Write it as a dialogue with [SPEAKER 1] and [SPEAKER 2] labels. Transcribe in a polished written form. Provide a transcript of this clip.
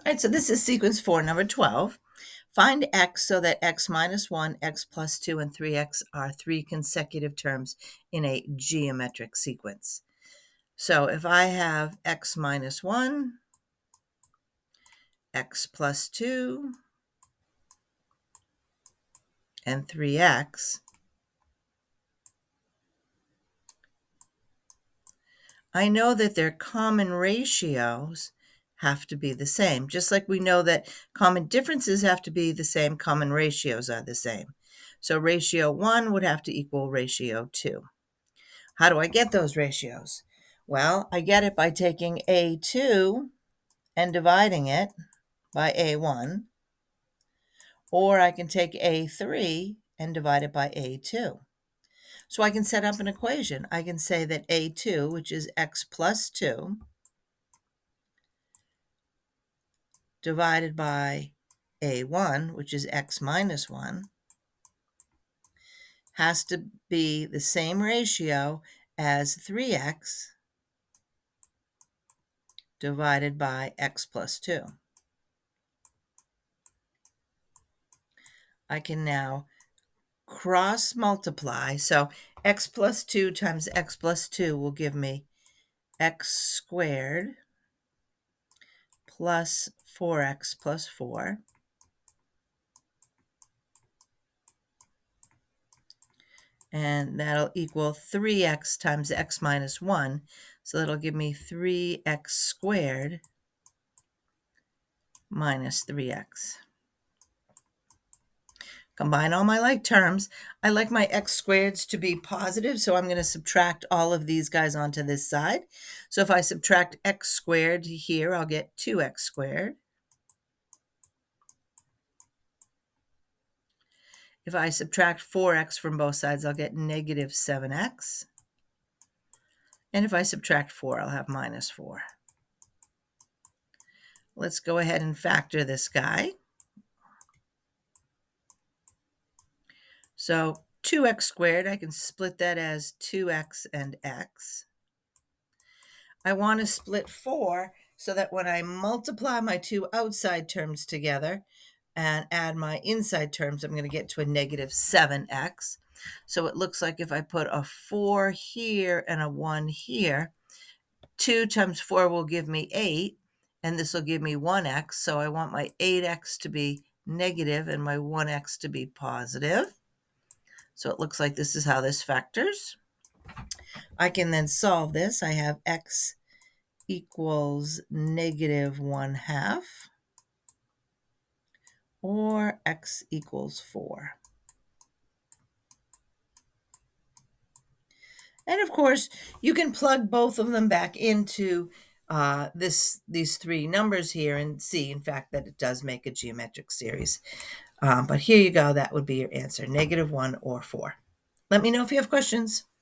[SPEAKER 1] All right, so this is sequence 4, number 12. Find x so that x minus 1, x plus 2, and 3x are 3 consecutive terms in a geometric sequence. So if I have x minus 1, x plus 2, and 3x, I know that their common ratios have to be the same. Just like we know that common differences have to be the same, common ratios are the same. So ratio 1 would have to equal ratio 2. How do I get those ratios? Well, I get it by taking A2 and dividing it by A1, or I can take A3 and divide it by A2. So I can set up an equation. I can say that A2, which is x plus 2, divided by A1, which is x minus 1, has to be the same ratio as 3x divided by x plus 2. I can now cross multiply. So x plus 2 times x plus 2 will give me x squared plus 4x plus 4. And that'll equal 3x times x minus 1. So that'll give me 3x squared minus 3x. Combine all my like terms. I like my x squareds to be positive, so I'm going to subtract all of these guys onto this side. So if I subtract x squared here, I'll get 2x squared. If I subtract 4x from both sides, I'll get negative 7x. And if I subtract 4, I'll have minus 4. Let's go ahead and factor this guy. So 2x squared, I can split that as 2x and x. I want to split 4 so that when I multiply my two outside terms together and add my inside terms, I'm going to get to a negative 7x. So it looks like if I put a 4 here and a 1 here, 2 times 4 will give me 8, and this will give me 1x. So I want my 8x to be negative and my 1x to be positive. So it looks like this is how this factors. I can then solve this. I have x equals negative 1/2, or x equals 4. And of course, you can plug both of them back into these three numbers here and see, in fact, that it does make a geometric series. But here you go. That would be your answer, -1 or 4. Let me know if you have questions.